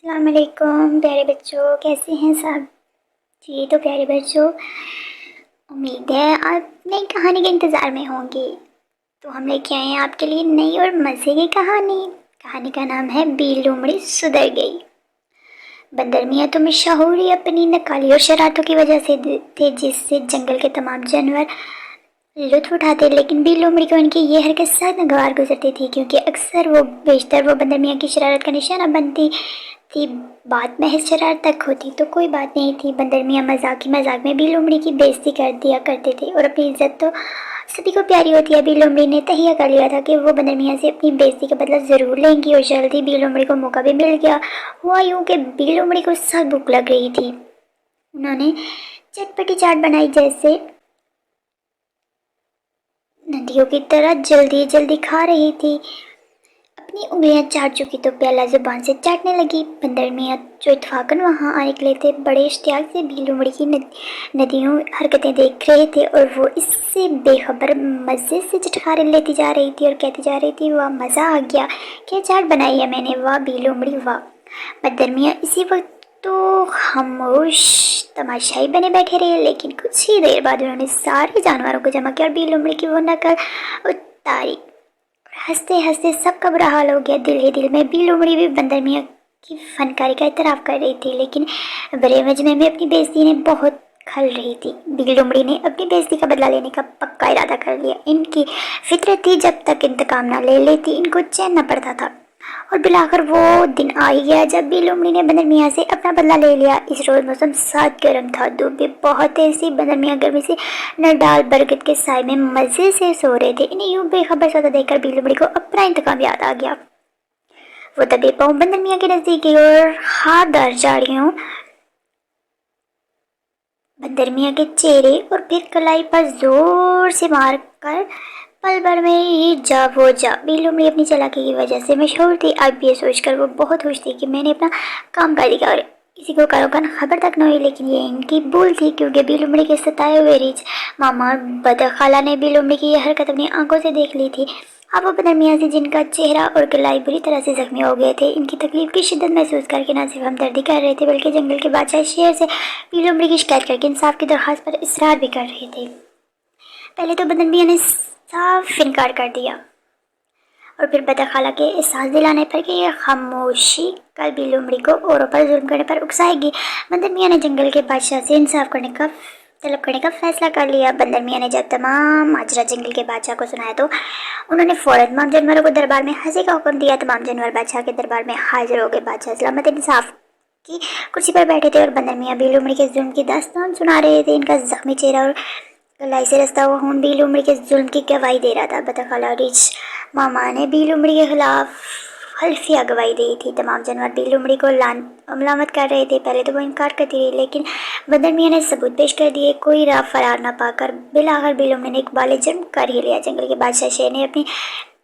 السلام علیکم پیارے بچوں، کیسے ہیں سب؟ جی تو پیارے بچوں، امید ہے آپ نئی کہانی کے انتظار میں ہوں گے۔ تو ہم لے کے آئے ہیں آپ کے لیے نئی اور مزے کی کہانی۔ کہانی کا نام ہے بی لومڑی سدھر گئی۔ بندر میاں تو مشہور ہی اپنی نکالی اور شرارتوں کی وجہ سے تھے، جس سے جنگل کے تمام جانور لطف اٹھاتے، لیکن بی لومڑی کو ان کی یہ حرکت سخت ناگوار گزرتی تھی، کیونکہ اکثر بیشتر وہ بندر میاں کی شرارت کا نشانہ بنتی تھی۔ بات محض شرارت تک ہوتی تو کوئی بات نہیں تھی، بندر میاں مذاق میں بی لومڑی کی بےعزتی کر دیا کرتے تھے، اور اپنی عزت تو سبھی کو پیاری ہوتی ہے۔ بی لومڑی نے تہیہ کر لیا تھا کہ وہ بندر میاں سے اپنی بےعزتی کا بدلہ ضرور لیں گی، اور جلد ہی بی لومڑی کو موقع بھی مل گیا۔ ہوا یوں کہ بی لومڑی کو سخت بھوک لگ رہی تھی۔ انہوں نے چٹپٹی چاٹ بنائی، جیسے ندیوں کی طرح جلدی جلدی کھا رہی تھی۔ اپنی انگلیاں چاٹ چکی تو پیالہ زبان سے چاٹنے لگی۔ بندر میاں جو اتفاقاً وہاں آ نکلے تھے، بڑے اشتیاق سے بی لومڑی کی ندیوں حرکتیں دیکھ رہے تھے، اور وہ اس سے بے خبر مزے سے چٹخارے لیتی جا رہی تھی اور کہتی جا رہی تھی، واہ مزہ آ گیا، کیا چاٹ بنائی ہے میں نے، واہ بی لومڑی واہ۔ بندر میاں اسی وقت تو خاموش تماشائی بنے بیٹھے رہے، لیکن کچھ ہی دیر بعد انہوں نے سارے جانوروں کو جمع کیا اور بی لومڑی کی وہ نقل اتاری۔ ہنستے ہنستے سب کا برا حال ہو گیا۔ دل ہی دل میں بی لومڑی بھی بندر میاں کی فنکاری کا اعتراف کر رہی تھی، لیکن برے مجمع میں اپنی بےعزتی نے بہت کھل رہی تھی۔ بی لومڑی نے اپنی بےعزتی کا بدلہ لینے کا پکا ارادہ کر لیا۔ ان کی فطرت تھی، جب تک انتقام نہ لے لیتی ان کو چین نہ پڑتا تھا، اور بالآخر وہ دن آ ہی گیا جب بی لومڑی نے بندر میاں سے اپنا بدلہ لے لیا۔ اس روز موسم سخت گرم تھا، دھوپ بھی بہت تیز تھی۔ بندر میاں گرمی سے نڈال برگد کے سائے میں مزے سے سو رہے تھے۔ انہیں یوں بے خبر سوتا دیکھ کر بی لومڑی کو اپنا انتقام یاد آ گیا۔ وہ دبے پاؤں بندر میاں کے نزدیک گئی اور ہاتھ دار جاڑیوں بندر میاں کے چہرے اور پھر کلائی پر زور سے مار کر پل بھر میں ہی جا وہ جا۔ بی لومڑی اپنی چالاکی کی وجہ سے مشہور تھی۔ اب یہ سوچ کر وہ بہت خوش تھی کہ میں نے اپنا کام کر دیا، اور کسی کو کاروکن خبر تک نہ ہوئی، لیکن یہ ان کی بھول تھی، کیونکہ بی لومڑی کے ستائے ہوئے ریچھ ماما اور بدر خالہ نے بی لومڑی کی یہ حرکت اپنی آنکھوں سے دیکھ لی تھی۔ اب وہ بندر میاں سے، جن کا چہرہ اور کلائی بری طرح سے زخمی ہو گئے تھے، ان کی تکلیف کی شدت محسوس کر کے نہ صرف ہمدردی کر رہے تھے، بلکہ جنگل کے بادشاہ شیر سے بی لومڑی کی شکایت کر کے انصاف کی درخواست پر اصرار بھی کر رہے تھے۔ پہلے تو بندر میاں نے صاف انکار کر دیا، اور پھر بدر خالہ کے احساس دلانے پر کہ یہ خاموشی کل بی لومڑی کو اوروں پر ظلم کرنے پر اکسائے گی، بندر میاں نے جنگل کے بادشاہ سے انصاف طلب کرنے کا فیصلہ کر لیا۔ بندر میاں نے جب تمام ماجرا جنگل کے بادشاہ کو سنایا تو انہوں نے فوراً تمام جانوروں کو دربار میں حاضر کا حکم دیا۔ تمام جانور بادشاہ کے دربار میں حاضر ہو گئے۔ بادشاہ سلامت انصاف کی کرسی پر بیٹھے تھے، اور بندر میاں بی لومڑی کے ظلم کی داستان سنا رہے تھے۔ ان کا زخمی چہرہ اور کلائی سے رستا ہوا خون بی لومڑی کے ظلم کی گواہی دے رہا تھا۔ بدر خالہ اور ریچھ ماما نے بی لومڑی کے خلاف حلفیہ گواہی دی تھی۔ تمام جانور بی لومڑی کو ملامت کر رہے تھے۔ پہلے تو وہ انکار کرتی رہی، لیکن بندر میاں نے ثبوت پیش کر دیے۔ کوئی راہ فرار نہ پا کر بالآخر بی لومڑی نے اقبال جرم کر ہی لیا۔ جنگل کے بادشاہ شیر نے اپنی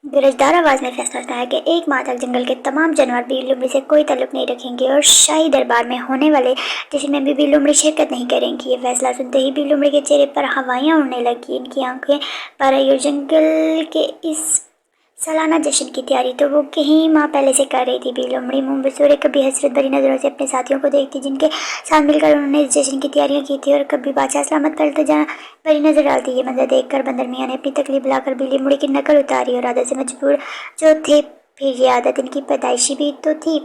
گرجدار آواز میں فیصلہ سنایا کہ ایک ماہ تک جنگل کے تمام جانور بی لومڑی سے کوئی تعلق نہیں رکھیں گے، اور شاہی دربار میں ہونے والے جشن میں بھی بی لومڑی شرکت نہیں کریں گی۔ یہ فیصلہ سنتے ہی بی لومڑی کے چہرے پر ہوائیاں اڑنے لگیں، ان کی آنکھیں بھر آئیں، اور جنگل کے اس سالانہ جشن کی تیاری تو وہ کئی ماہ پہلے سے کر رہی تھی۔ بی لومڑی منہ بسورے کبھی حسرت بھری نظروں سے اپنے ساتھیوں کو دیکھتی، جن کے ساتھ مل کر انہوں نے اس جشن کی تیاریاں کی تھی، اور کبھی بادشاہ سلامت پر التجا بھری نظر ڈالتی۔ یہ منظر دیکھ کر بندر میاں نے اپنی تکلیف بلا کر بی لومڑی کی نقل اتاری، اور عادت سے مجبور جو تھے، پھر یہ عادت ان کی پیدائشی بھی تو تھی،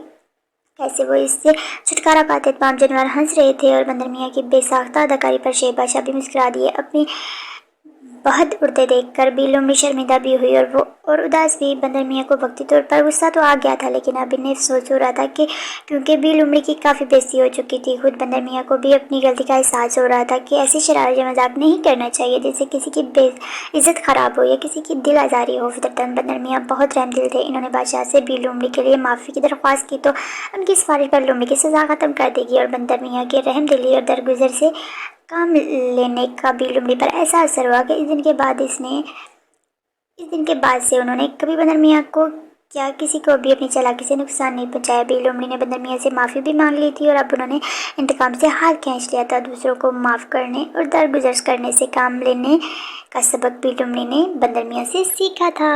کیسے وہ اس سے چھٹکارا پاتے۔ تمام جانور ہنس رہے تھے، اور بندر میاں کی بے ساختہ اداکاری پر شیر بادشاہ بھی مسکرا دیے۔ اپنی بہت اڑتے دیکھ کر بی لومڑی شرمندہ بھی ہوئی اور اداس بھی۔ بندر میاں کو وقتی طور پر غصہ تو آ گیا تھا، لیکن اب انہیں افسوس ہو رہا تھا کہ کیونکہ بی لومڑی کی کافی بےعزتی ہو چکی تھی۔ خود بندر میاں کو بھی اپنی غلطی کا احساس ہو رہا تھا کہ ایسی شرارت یا مذاق نہیں کرنا چاہیے جس سے کسی کی عزت خراب ہو یا کسی کی دل آزاری ہو۔ فطرتاً بندر میاں بہت رحم دل تھے۔ انہوں نے بادشاہ سے بی لومڑی کے لیے معافی کی درخواست کی تو ان کی سفارش پر لومڑی کی سزا ختم کر دے گی، اور بندر میاں کے رحم دلی اور درگزر سے کام لینے کا بی لومڑی پر ایسا اثر ہوا کہ اس دن کے بعد سے انہوں نے کبھی بندر میاں کو کیا کسی کو بھی اپنی چالاکی سے نقصان نہیں پہنچایا۔ بی لومڑی نے بندر میاں سے معافی بھی مانگ لی تھی، اور اب انہوں نے انتقام سے ہاتھ کھینچ لیا تھا۔ دوسروں کو معاف کرنے اور درگزر کرنے سے کام لینے کا سبق بی لومڑی نے بندر میاں سے سیکھا تھا۔